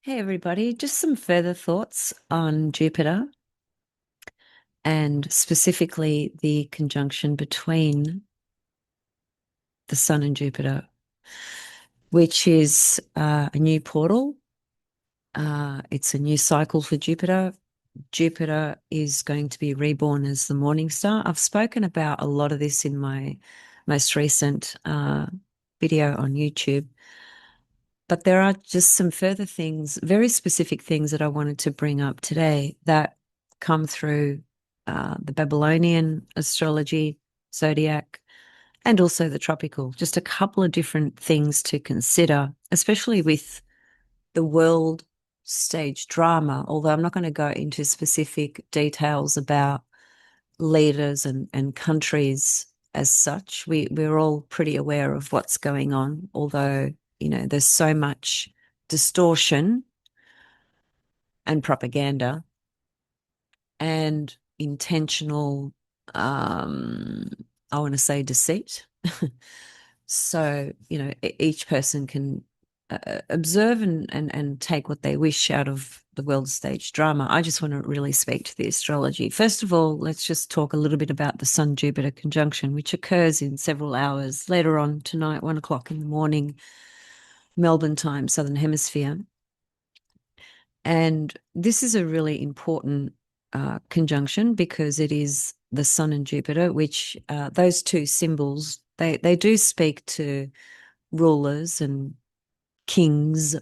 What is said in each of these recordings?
Hey everybody, just some further thoughts on Jupiter and specifically the conjunction between the Sun and Jupiter, which is a new portal. It's a new cycle for Jupiter. Jupiter is going to be reborn as the morning star. I've spoken about a lot of this in my most recent video on YouTube. But there are just some further things, very specific things that I wanted to bring up today that come through the Babylonian astrology, zodiac, and also the tropical. Just a couple of different things to consider, especially with the world stage drama, although I'm not going to go into specific details about leaders and countries as such. We're all pretty aware of what's going on, although, there's so much distortion and propaganda and intentional, I want to say deceit. So, each person can observe and take what they wish out of the world stage drama. I just want to really speak to the astrology. First of all, let's just talk a little bit about the Sun Jupiter conjunction, which occurs in several hours later on tonight, 1 o'clock in the morning, Melbourne time, Southern Hemisphere. And this is a really important conjunction because it is the Sun and Jupiter, which those two symbols, they do speak to rulers and kings,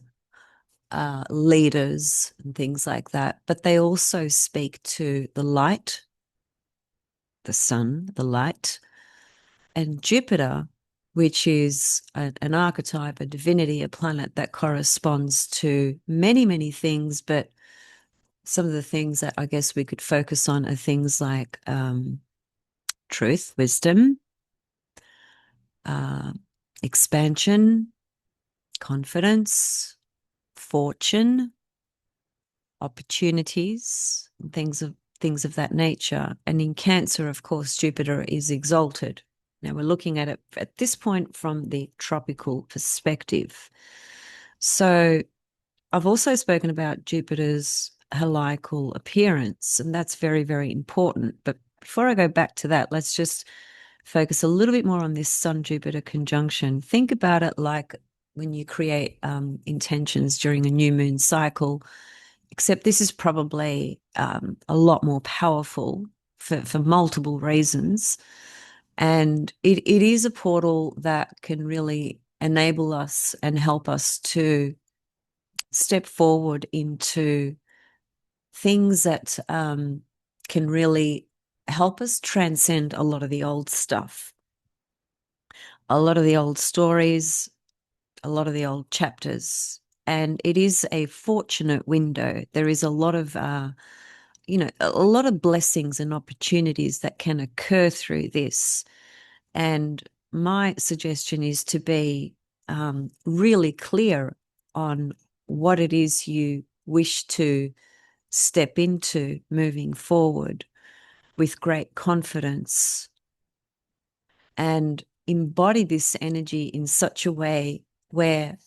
leaders, and things like that. But they also speak to the light, the sun, the light, and Jupiter, which is an archetype, a divinity, a planet that corresponds to many, many things. But some of the things that I guess we could focus on are things like truth, wisdom, uh, expansion, confidence, fortune, opportunities, things of that nature. And in Cancer, of course, Jupiter is exalted. Now we're looking at it at this point from the tropical perspective. So I've also spoken about Jupiter's heliacal appearance, and that's very, very important. But before I go back to that, let's just focus a little bit more on this Sun-Jupiter conjunction. Think about it like when you create intentions during a new moon cycle, except this is probably a lot more powerful for multiple reasons. And it is a portal that can really enable us and help us to step forward into things that can really help us transcend a lot of the old stuff, a lot of the old stories, a lot of the old chapters. And it is a fortunate window. There is a lot of, a lot of blessings and opportunities that can occur through this. And my suggestion is to be really clear on what it is you wish to step into moving forward with great confidence and embody this energy in such a way where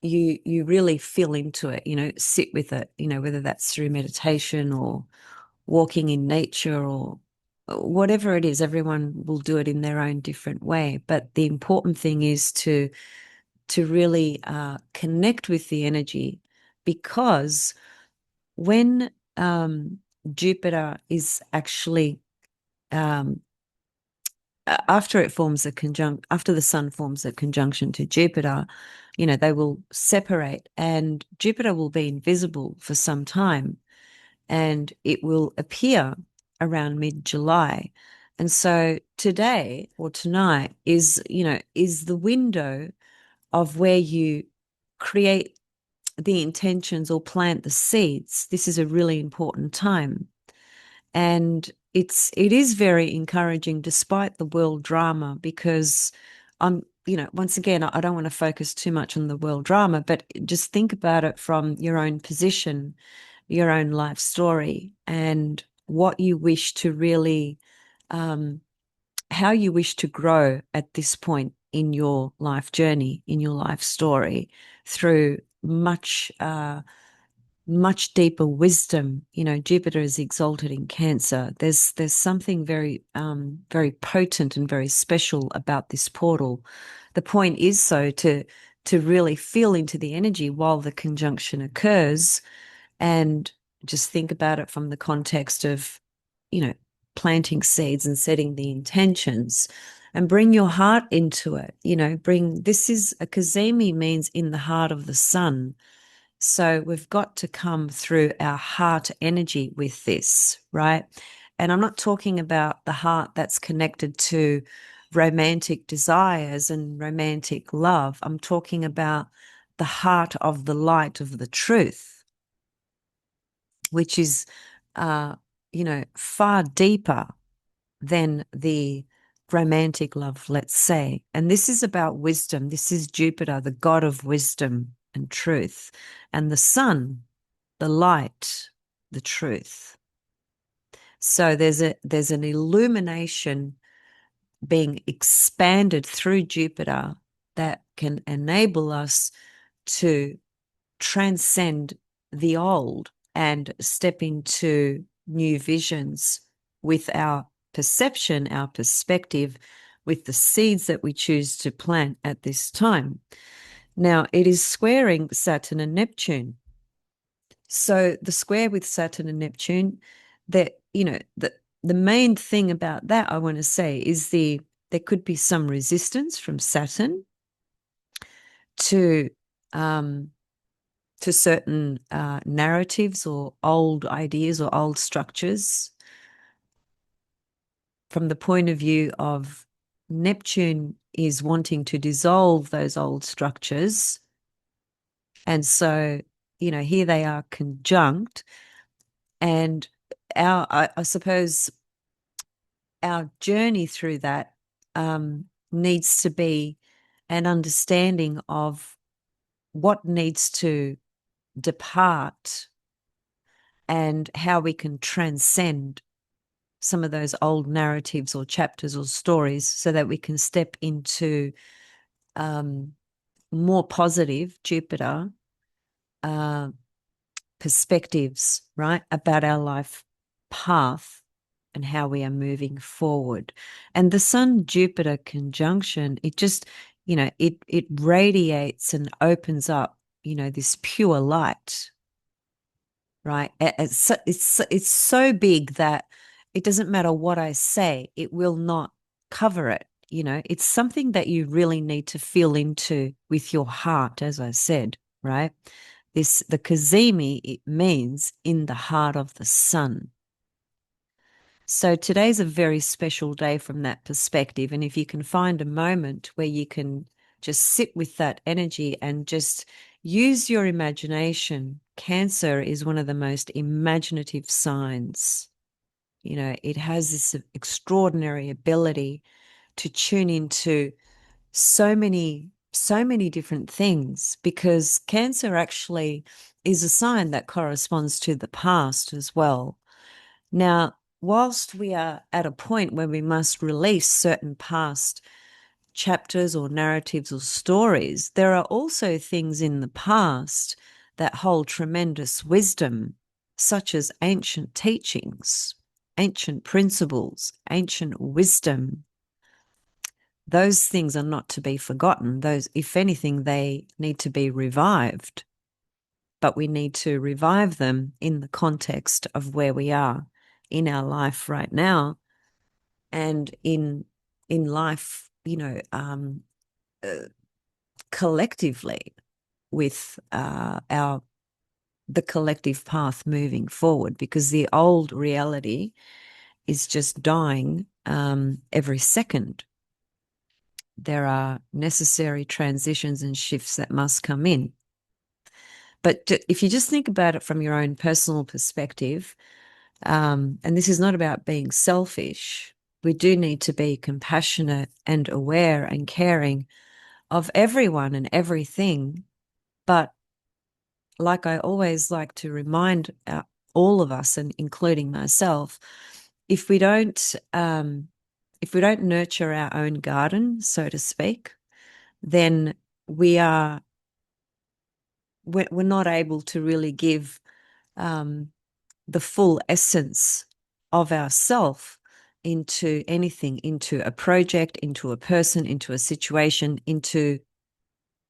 you really feel into it, sit with it, whether that's through meditation or walking in nature or whatever it is. Everyone will do it in their own different way. But the important thing is to really connect with the energy, because when Jupiter is actually after the Sun forms a conjunction to Jupiter, they will separate, and Jupiter will be invisible for some time, and it will appear around mid-July. And so today or tonight is the window of where you create the intentions or plant the seeds. This is a really important time. And it is very encouraging despite the world drama, because once again, I don't want to focus too much on the world drama, but just think about it from your own position, your own life story, and what you wish to really, how you wish to grow at this point in your life journey, in your life story, through much much deeper wisdom. You know, Jupiter is exalted in Cancer. There's something very very potent and very special about this portal. The point is to really feel into the energy while the conjunction occurs, and just think about it from the context of, you know, planting seeds and setting the intentions, and bring your heart into it. You know, this is a Cazimi, means in the heart of the sun. So we've got to come through our heart energy with this, right? And I'm not talking about the heart that's connected to romantic desires and romantic love. I'm talking about the heart of the light of the truth, which is, you know, far deeper than the romantic love, let's say. And this is about wisdom. This is Jupiter, the god of wisdom and truth, and the sun, the light, the truth. So there's an illumination being expanded through Jupiter that can enable us to transcend the old and step into new visions with our perception, our perspective, with the seeds that we choose to plant at this time. Now, it is squaring Saturn and Neptune. So the square with Saturn and Neptune, that, you know, the main thing about that I want to say is there could be some resistance from Saturn to certain narratives or old ideas or old structures. From the point of view of Neptune is wanting to dissolve those old structures. And so, you know, here they are conjunct. And I suppose our journey through that needs to be an understanding of what needs to depart and how we can transcend some of those old narratives or chapters or stories so that we can step into more positive Jupiter perspectives, right, about our life path and how we are moving forward. And the Sun Jupiter conjunction, it just, you know, it radiates and opens up, you know, this pure light, right? It's so big that it doesn't matter what I say, it will not cover it. You know, it's something that you really need to feel into with your heart, as I said, right? The Cazimi, it means in the heart of the sun. So today's a very special day from that perspective. And if you can find a moment where you can just sit with that energy and just use your imagination. Cancer is one of the most imaginative signs. You know, it has this extraordinary ability to tune into so many different things, because Cancer actually is a sign that corresponds to the past as well. Now, whilst we are at a point where we must release certain past chapters or narratives or stories, there are also things in the past that hold tremendous wisdom, such as ancient teachings, ancient principles, ancient wisdom. Those things are not to be forgotten. Those, if anything, they need to be revived. But we need to revive them in the context of where we are in our life right now, and in life, you know, collectively with the collective path moving forward, because the old reality is just dying every second. There are necessary transitions and shifts that must come in. But if you just think about it from your own personal perspective, and this is not about being selfish, we do need to be compassionate and aware and caring of everyone and everything. But like I always like to remind all of us, and including myself, if we don't nurture our own garden, so to speak, then we are we're not able to really give the full essence of ourself into anything, into a project, into a person, into a situation, into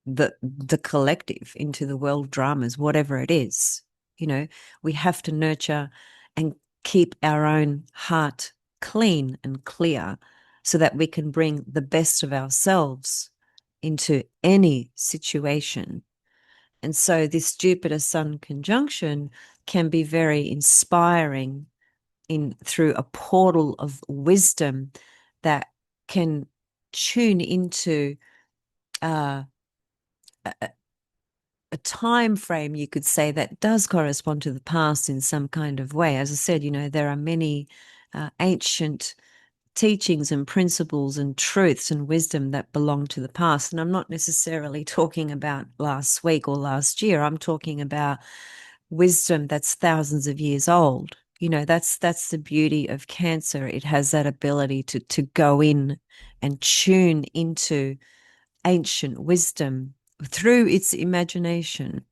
the collective, into the world dramas, whatever it is. We have to nurture and keep our own heart clean and clear so that we can bring the best of ourselves into any situation. And so this Jupiter Sun conjunction can be very inspiring through a portal of wisdom that can tune into a time frame, you could say, that does correspond to the past in some kind of way. As I said, there are many ancient teachings and principles and truths and wisdom that belong to the past. And I'm not necessarily talking about last week or last year. I'm talking about wisdom that's thousands of years old. That's the beauty of Cancer. It has that ability to go in and tune into ancient wisdom through its imagination.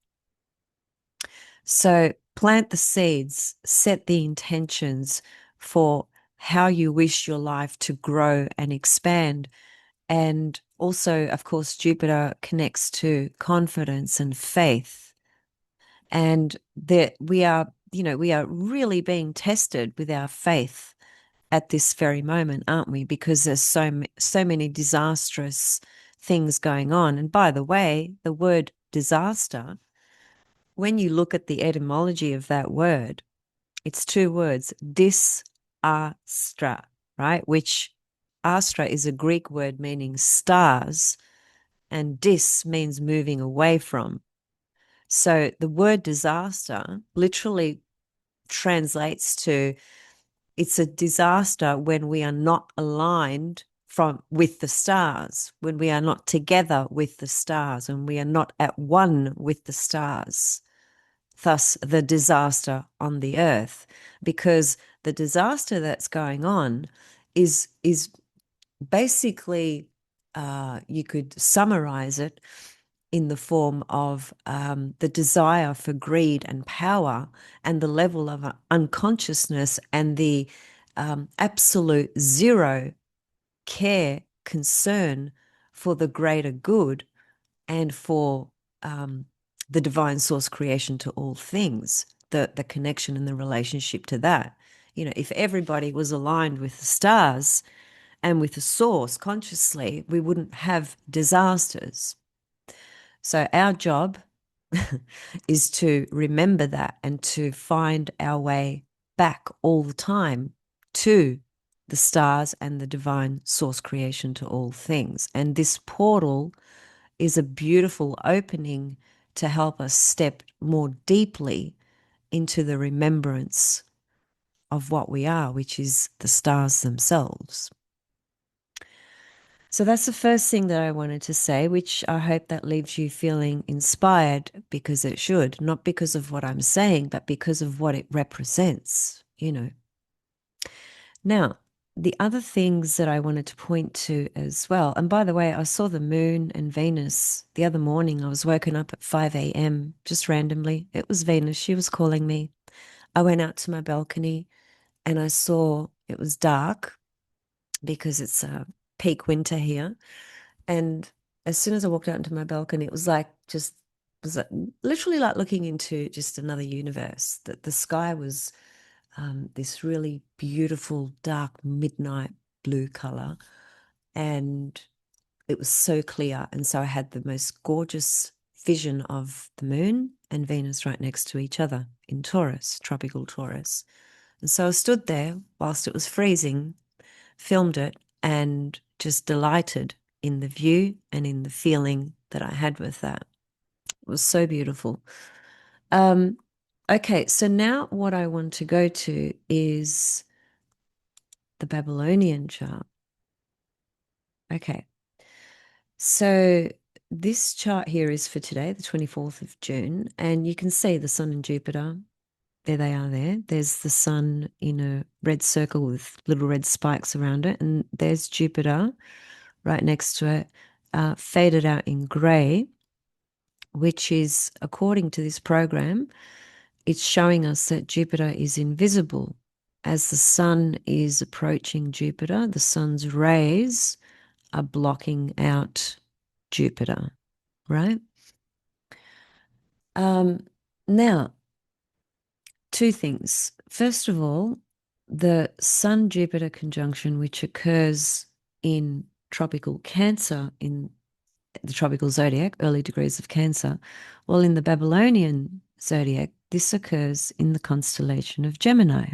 So plant the seeds, set the intentions for how you wish your life to grow and expand. And also, of course, Jupiter connects to confidence and faith. And that we are really being tested with our faith at this very moment, aren't we? Because there's so many disastrous things going on. And by the way, the word disaster, when you look at the etymology of that word, it's two words, astra, right? Which astra is a Greek word meaning stars, and dis means moving away from. So the word disaster literally translates to, it's a disaster when we are not aligned with the stars, when we are not together with the stars, and we are not at one with the stars. Thus, the disaster on the earth, because the disaster that's going on is basically, you could summarize it in the form of the desire for greed and power, and the level of unconsciousness, and the absolute zero care, concern for the greater good, and for the divine source creation to all things, the connection and the relationship to that. If everybody was aligned with the stars and with the source consciously, we wouldn't have disasters. So our job is to remember that and to find our way back all the time to the stars and the divine source creation to all things. And this portal is a beautiful opening to help us step more deeply into the remembrance of what we are, which is the stars themselves. So that's the first thing that I wanted to say, which I hope that leaves you feeling inspired, because it should, not because of what I'm saying, but because of what it represents, Now, the other things that I wanted to point to as well, and by the way, I saw the moon and Venus the other morning. I was woken up at 5 a.m. just randomly. It was Venus. She was calling me. I went out to my balcony and I saw it was dark because it's peak winter here. And as soon as I walked out into my balcony, it was literally like looking into just another universe. That the sky was this really beautiful dark midnight blue color, and it was so clear. And so I had the most gorgeous vision of the moon and Venus right next to each other in Taurus, tropical Taurus. And so I stood there whilst it was freezing, filmed it, and just delighted in the view and in the feeling that I had with that. It was so beautiful. Okay, so now what I want to go to is the Babylonian chart. Okay, so this chart here is for today, the 24th of June, and you can see the Sun and Jupiter. There they are there. There's the Sun in a red circle with little red spikes around it, and there's Jupiter right next to it, faded out in grey which is, according to this program, it's showing us that Jupiter is invisible. As the sun is approaching Jupiter, the sun's rays are blocking out Jupiter, right? Now, two things. First of all, the Sun-Jupiter conjunction, which occurs in tropical Cancer, in the tropical zodiac, early degrees of Cancer, well, in the Babylonian zodiac, this occurs in the constellation of Gemini.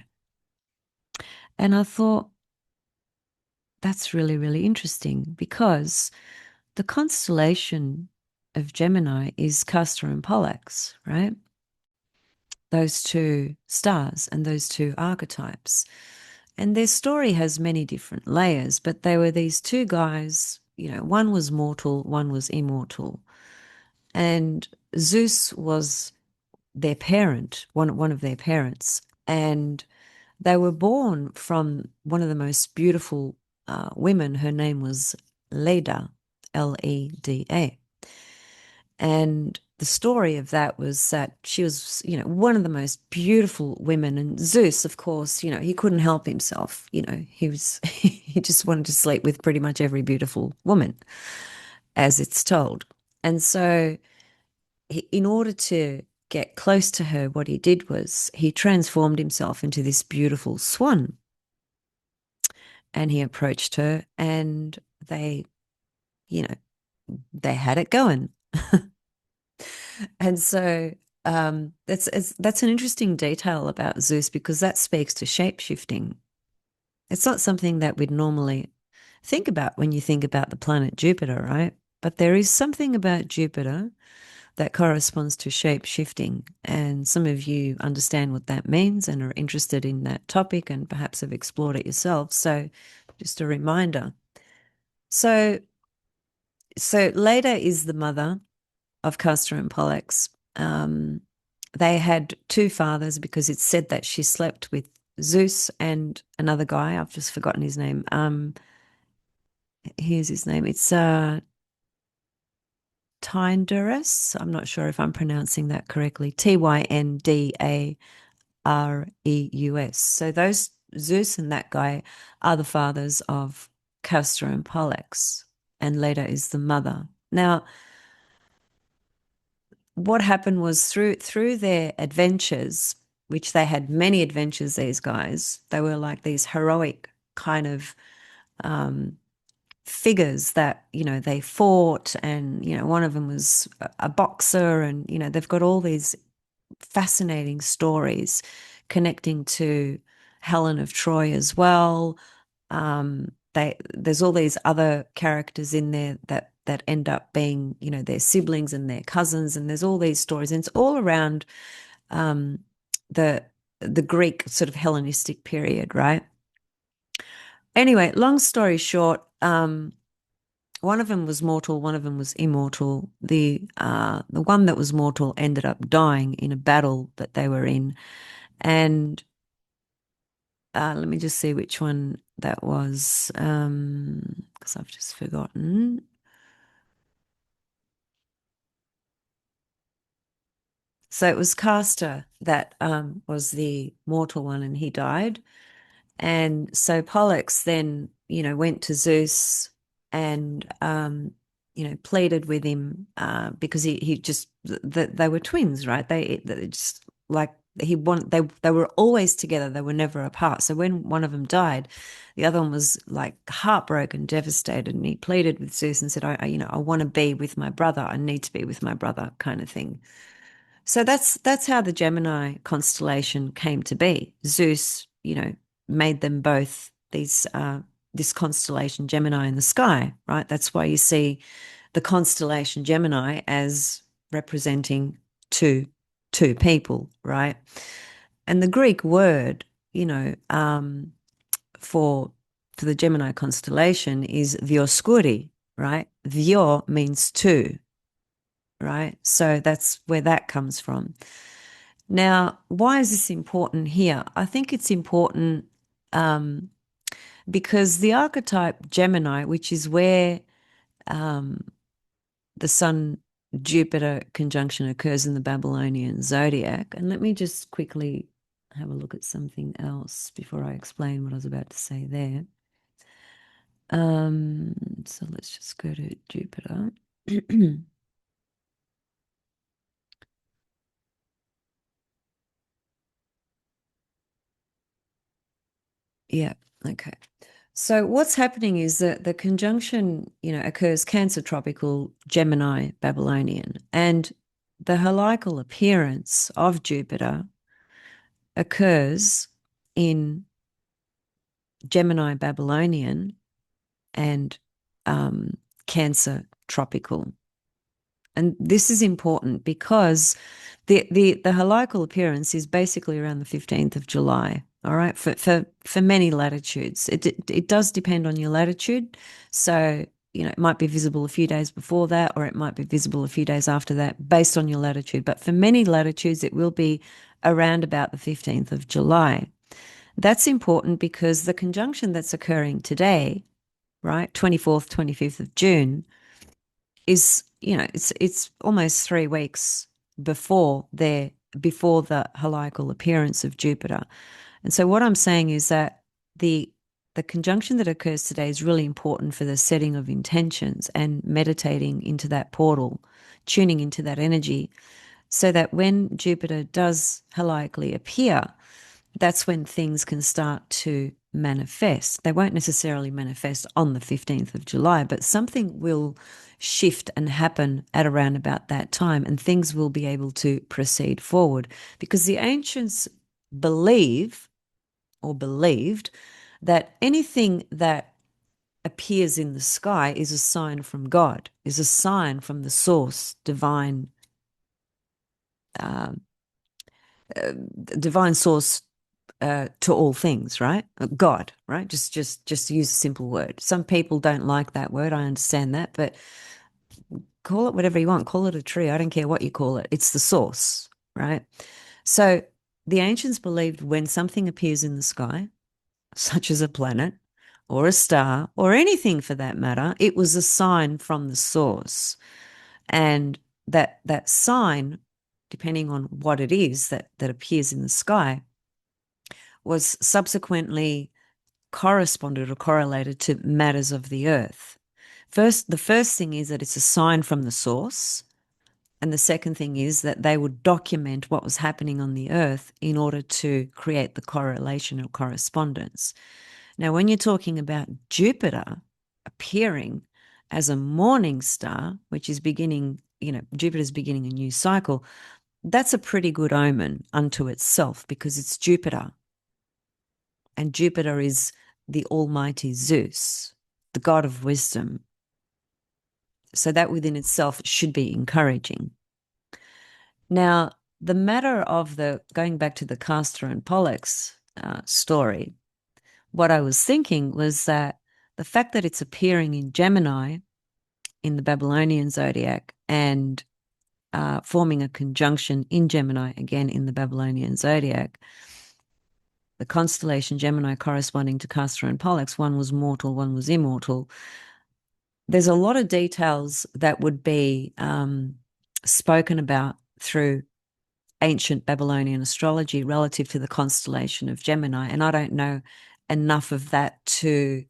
And I thought, that's really, really interesting, because the constellation of Gemini is Castor and Pollux, right? Those two stars and those two archetypes. And their story has many different layers, but they were these two guys, one was mortal, one was immortal. And Zeus was their parent, one of their parents. And they were born from one of the most beautiful women. Her name was Leda, Leda. And the story of that was that she was, one of the most beautiful women. And Zeus, of course, he couldn't help himself. He just wanted to sleep with pretty much every beautiful woman, as it's told. And so in order to get close to her, what he did was he transformed himself into this beautiful swan. And he approached her, and they had it going. And so that's an interesting detail about Zeus, because that speaks to shape-shifting. It's not something that we'd normally think about when you think about the planet Jupiter, right? But there is something about Jupiter that corresponds to shape-shifting. And some of you understand what that means and are interested in that topic and perhaps have explored it yourself. So just a reminder. So Leda is the mother of Castor and Pollux. They had two fathers, because it's said that she slept with Zeus and another guy. I've just forgotten his name. Here's his name. It's Tyndareus. I'm not sure if I'm pronouncing that correctly. Tyndareus. So those Zeus and that guy are the fathers of Castor and Pollux, and Leda is the mother. Now, what happened was through their adventures, which they had many adventures, these guys, they were like these heroic kind of figures that, they fought, and, one of them was a boxer, and, they've got all these fascinating stories connecting to Helen of Troy as well. There's all these other characters in there that end up being, their siblings and their cousins, and there's all these stories, and it's all around the Greek sort of Hellenistic period, right? Anyway, long story short, one of them was mortal, one of them was immortal. The one that was mortal ended up dying in a battle that they were in, and let me just see which one that was, because I've just forgotten. So it was Castor that was the mortal one, and he died. And so Pollux then, went to Zeus and, pleaded with him because he just, they were twins, right? They just like they were always together. They were never apart. So when one of them died, the other one was like heartbroken, devastated, and he pleaded with Zeus and said, I want to be with my brother. I need to be with my brother, kind of thing. So that's how the Gemini constellation came to be. Zeus, made them both this constellation Gemini in the sky, right? That's why you see the constellation Gemini as representing two people, right? And the Greek word, for the Gemini constellation is Dioscuri, right? Dio means two, right? So that's where that comes from. Now, why is this important here? I think it's important because the archetype Gemini, which is where the sun Jupiter conjunction occurs in the Babylonian zodiac. And let me just quickly have a look at something else before I explain what I was about to say there. So let's just go to Jupiter. Yeah, okay. So what's happening is that the conjunction, occurs Cancer tropical, Gemini Babylonian, and the heliacal appearance of Jupiter occurs in Gemini Babylonian and Cancer tropical. And this is important because the heliacal appearance is basically around the 15th of July. All right, for many latitudes, it does depend on your latitude. So it might be visible a few days before that, or it might be visible a few days after that, based on your latitude. But for many latitudes, it will be around about the 15th of July. That's important because the conjunction that's occurring today, right, 24th, 25th of June, is, it's almost 3 weeks before the heliacal appearance of Jupiter. And so what I'm saying is that the conjunction that occurs today is really important for the setting of intentions and meditating into that portal, tuning into that energy, so that when Jupiter does heliacally appear, that's when things can start to manifest. They won't necessarily manifest on the 15th of July, but something will shift and happen at around about that time, and things will be able to proceed forward, because the ancients believe or believed that anything that appears in the sky is a sign from God, is a sign from the source, uh, divine source, to all things, right? God, right? Just use a simple word. Some people don't like that word. I understand that, but call it whatever you want. Call it a tree. I don't care what you call it. It's the source, right? So the ancients believed when something appears in the sky, such as a planet or a star or anything for that matter, it was a sign from the source. And that sign, depending on what it is that appears in the sky, was subsequently corresponded or correlated to matters of the earth. The first thing is that it's a sign from the source. And the second thing is that they would document what was happening on the earth in order to create the correlation or correspondence. Now, when you're talking about Jupiter appearing as a morning star, which is beginning, Jupiter's beginning a new cycle, that's a pretty good omen unto itself, because it's Jupiter. And Jupiter is the almighty Zeus, the god of wisdom. So that within itself should be encouraging. Now, the matter of going back to the Castor and Pollux story, what I was thinking was that the fact that it's appearing in Gemini in the Babylonian zodiac and forming a conjunction in Gemini again in the Babylonian zodiac, the constellation Gemini corresponding to Castor and Pollux, one was mortal, one was immortal. There's a lot of details that would be spoken about through ancient Babylonian astrology relative to the constellation of Gemini, and I don't know enough of that to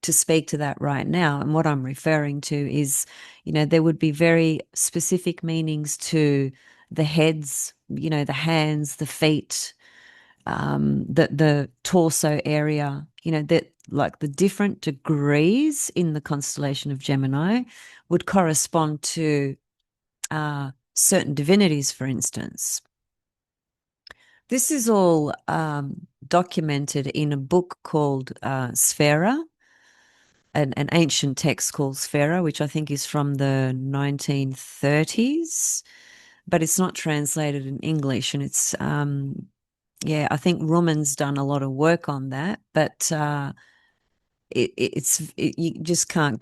speak to that right now. And what I'm referring to is, there would be very specific meanings to the heads, the hands, the feet, the torso area, that like the different degrees in the constellation of Gemini would correspond to certain divinities, for instance. This is all documented in a book called Sphera, an ancient text called Sphera, which I think is from the 1930s, but it's not translated in English. And it's, I think Ruman's done a lot of work on that, but you just can't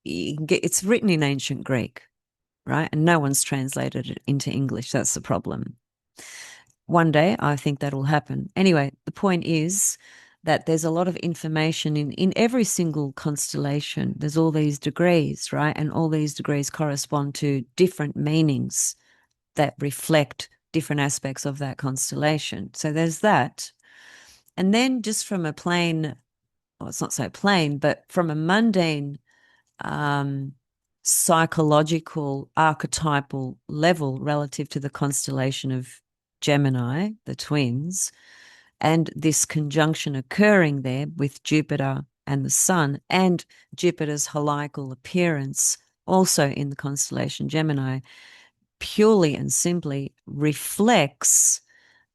it's written in ancient Greek, right? And no one's translated it into English. That's the problem. One day, I think that'll happen. Anyway, the point is that there's a lot of information in every single constellation. There's all these degrees, right? And all these degrees correspond to different meanings that reflect different aspects of that constellation. So there's that. And then just from a plain, well, it's not so plain, but from a mundane psychological, archetypal level relative to the constellation of Gemini, the twins, and this conjunction occurring there with Jupiter and the Sun, and Jupiter's heliacal appearance also in the constellation Gemini, purely and simply reflects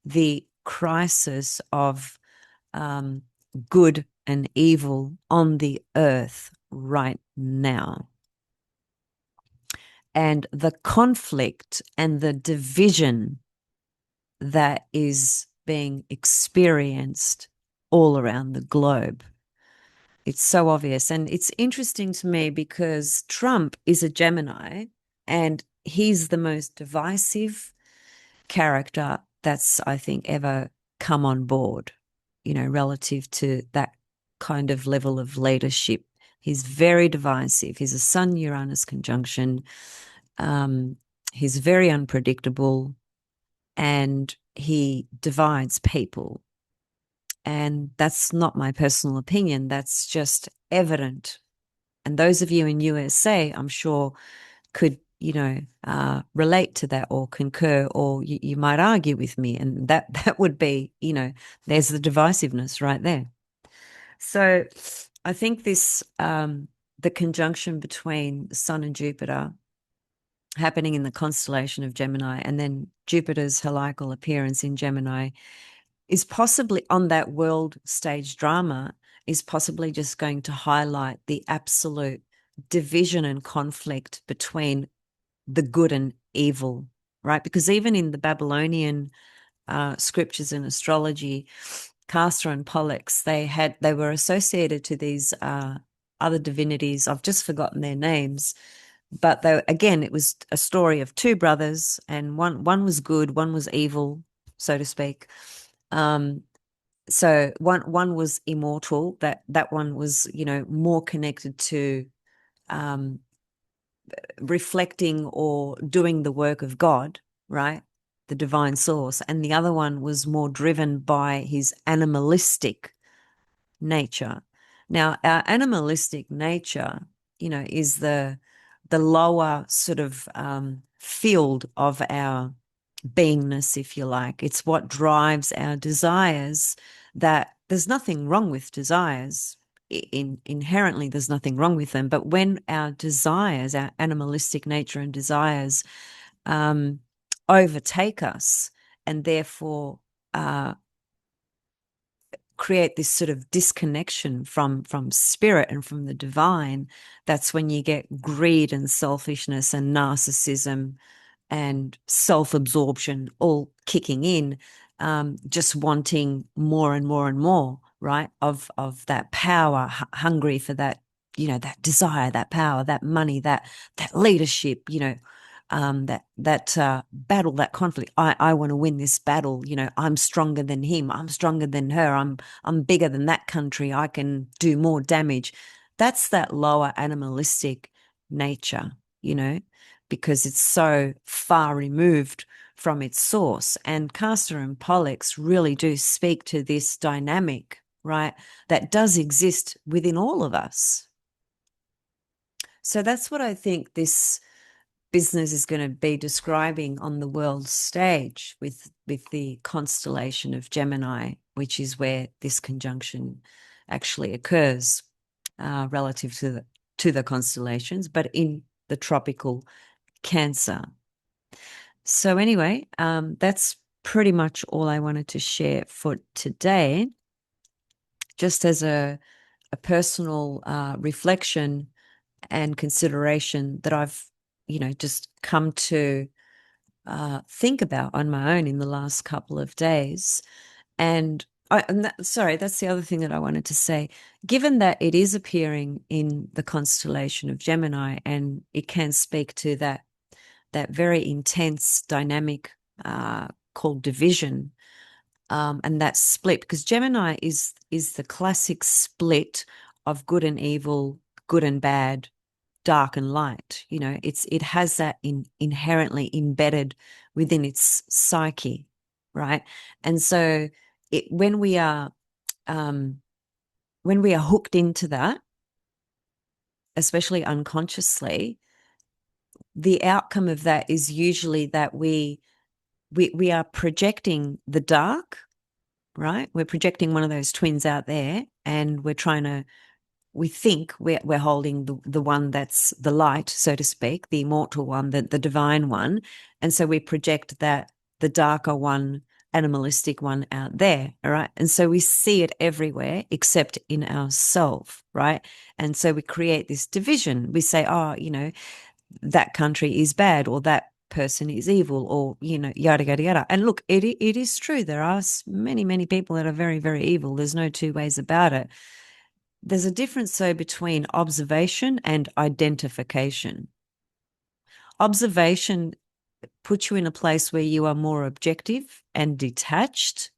the crisis of good and evil on the earth right now. And the conflict and the division that is being experienced all around the globe. It's so obvious. And it's interesting to me because Trump is a Gemini and he's the most divisive character that's, I think, ever come on board, relative to that kind of level of leadership. He's very divisive. He's a Sun-Uranus conjunction. He's very unpredictable and he divides people. And that's not my personal opinion. That's just evident. And those of you in USA, I'm sure, could, relate to that or concur, or you might argue with me. And that would be, there's the divisiveness right there. So I think this, the conjunction between Sun and Jupiter happening in the constellation of Gemini and then Jupiter's heliacal appearance in Gemini is possibly on that world stage drama is possibly just going to highlight the absolute division and conflict between the good and evil, right? Because even in the Babylonian scriptures and astrology, Castor and Pollux, they were associated to these other divinities. I've just forgotten their names, but again, it was a story of two brothers, and one was good, one was evil, so to speak. So one was immortal. That one was, more connected to reflecting or doing the work of God, right? The divine source. And the other one was more driven by his animalistic nature. Now, our animalistic nature, is the lower sort of field of our beingness, if you like. It's what drives our desires. That there's nothing wrong with desires. Inherently, there's nothing wrong with them. But when our desires, our animalistic nature and desires, overtake us, and therefore create this sort of disconnection from spirit and from the divine, that's when you get greed and selfishness and narcissism and self-absorption all kicking in, just wanting more and more and more, right, of that power, hungry for that, that desire, that power, that money, that leadership, that battle, that conflict. I want to win this battle. I'm stronger than him. I'm stronger than her. I'm bigger than that country. I can do more damage. That's that lower animalistic nature, because it's so far removed from its source. And Castor and Pollux really do speak to this dynamic, right, that does exist within all of us. So that's what I think this business is going to be describing on the world stage with the constellation of Gemini, which is where this conjunction actually occurs relative to the constellations, but in the tropical Cancer. So anyway, that's pretty much all I wanted to share for today, just as a personal reflection and consideration that I've just come to think about on my own in the last couple of days. And that's the other thing that I wanted to say. Given that it is appearing in the constellation of Gemini, and it can speak to that very intense dynamic called division, and that split, because Gemini is the classic split of good and evil, good and bad, dark and light. It has that inherently embedded within its psyche, right? And so when we are hooked into that, especially unconsciously, the outcome of that is usually that we are projecting the dark, right? We're projecting one of those twins out there, and we think we're holding the one that's the light, so to speak, the immortal one, the divine one. And so we project the darker one, animalistic one out there, all right? And so we see it everywhere except in ourselves, right? And so we create this division. We say, oh, that country is bad, or that person is evil, or yada yada yada. And look, it is true, there are many, many people that are very, very evil. There's no two ways about it. There's a difference, though, between observation and identification. Observation puts you in a place where you are more objective and detached,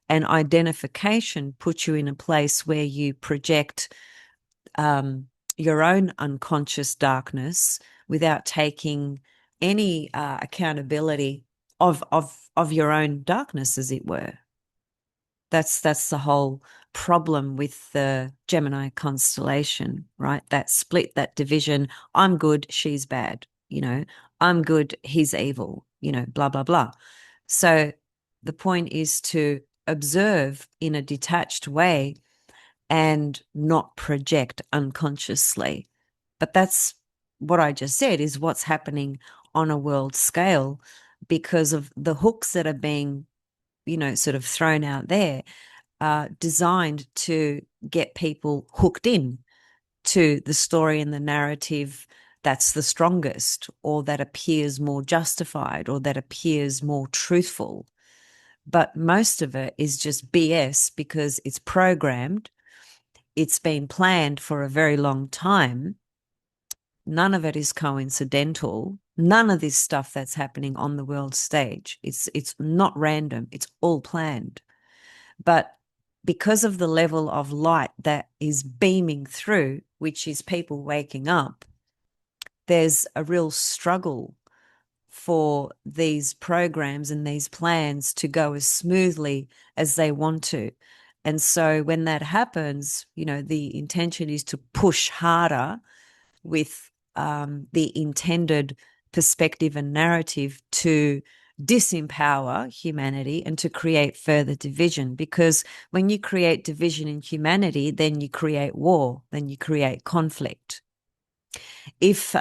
and identification puts you in a place where you project your own unconscious darkness without taking any accountability of your own darkness, as it were. That's the whole problem with the Gemini constellation, right? That split, that division. I'm good, she's bad. I'm good, he's evil. Blah blah blah. So the point is to observe in a detached way and not project unconsciously. But that's what I just said is what's happening on a world scale, because of the hooks that are being, sort of thrown out there, designed to get people hooked in to the story and the narrative that's the strongest, or that appears more justified, or that appears more truthful. But most of it is just BS, because it's programmed. It's been planned for a very long time. None of it is coincidental. None of this stuff that's happening on the world stage, it's not random. It's all planned. But because of the level of light that is beaming through, which is people waking up, there's a real struggle for these programs and these plans to go as smoothly as they want to. And so when that happens, the intention is to push harder with the intended perspective and narrative to disempower humanity and to create further division. Because when you create division in humanity, then you create war, then you create conflict. If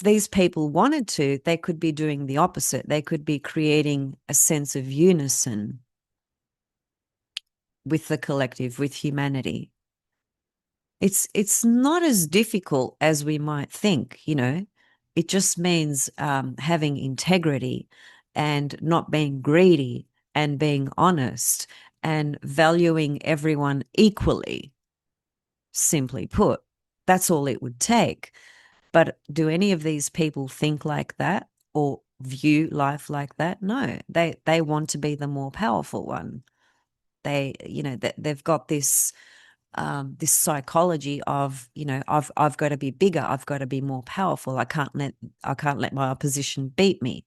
these people wanted to, they could be doing the opposite. They could be creating a sense of unison with the collective, with humanity. It's not as difficult as we might think. It just means having integrity and not being greedy and being honest and valuing everyone equally. Simply put, that's all it would take. But do any of these people think like that or view life like that? No, they want to be the more powerful one. They've got this psychology of, I've got to be bigger, I've got to be more powerful. I can't let my opposition beat me.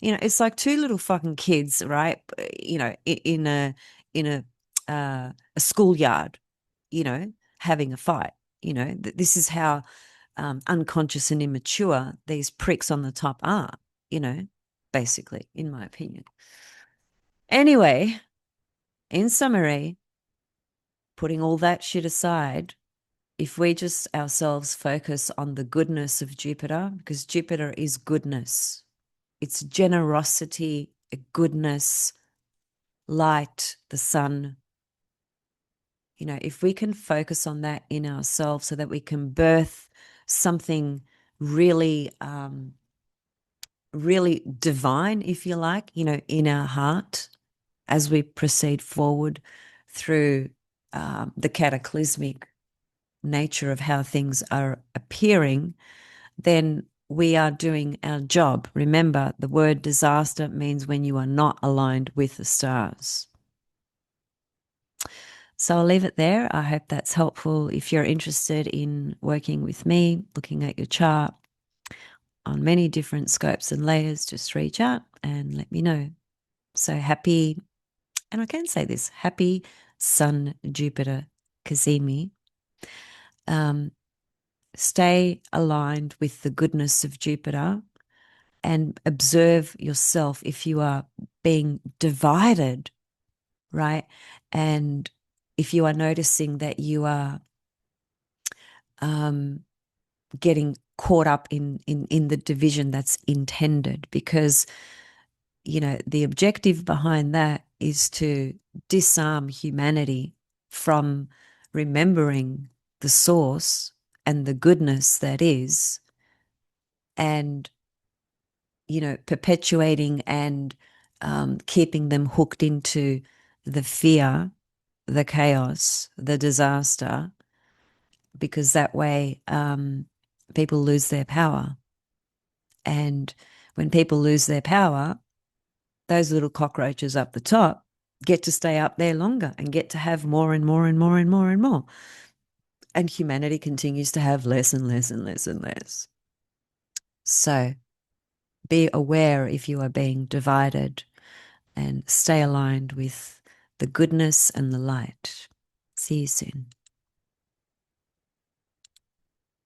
It's like two little fucking kids, right? In a schoolyard, having a fight. This is how unconscious and immature these pricks on the top are. Basically, in my opinion. Anyway, in summary, putting all that shit aside, if we just ourselves focus on the goodness of Jupiter, because Jupiter is goodness, it's generosity, goodness, light, the sun. If we can focus on that in ourselves so that we can birth something really, really divine, if you like, in our heart as we proceed forward through the cataclysmic nature of how things are appearing, then we are doing our job. Remember, the word disaster means when you are not aligned with the stars. So I'll leave it there. I hope that's helpful. If you're interested in working with me, looking at your chart on many different scopes and layers, just reach out and let me know. So happy, and I can say this, happy Sun Jupiter Cazimi. Stay aligned with the goodness of Jupiter and observe yourself if you are being divided, right? And if you are noticing that you are getting caught up in the division that's intended, because the objective behind that is to disarm humanity from remembering the source and the goodness that is, and perpetuating and keeping them hooked into the fear, the chaos, the disaster, because that way people lose their power. And when people lose their power, those little cockroaches up the top get to stay up there longer and get to have more and more and more and more and more. And humanity continues to have less and less and less and less. So be aware if you are being divided and stay aligned with the goodness and the light. See you soon.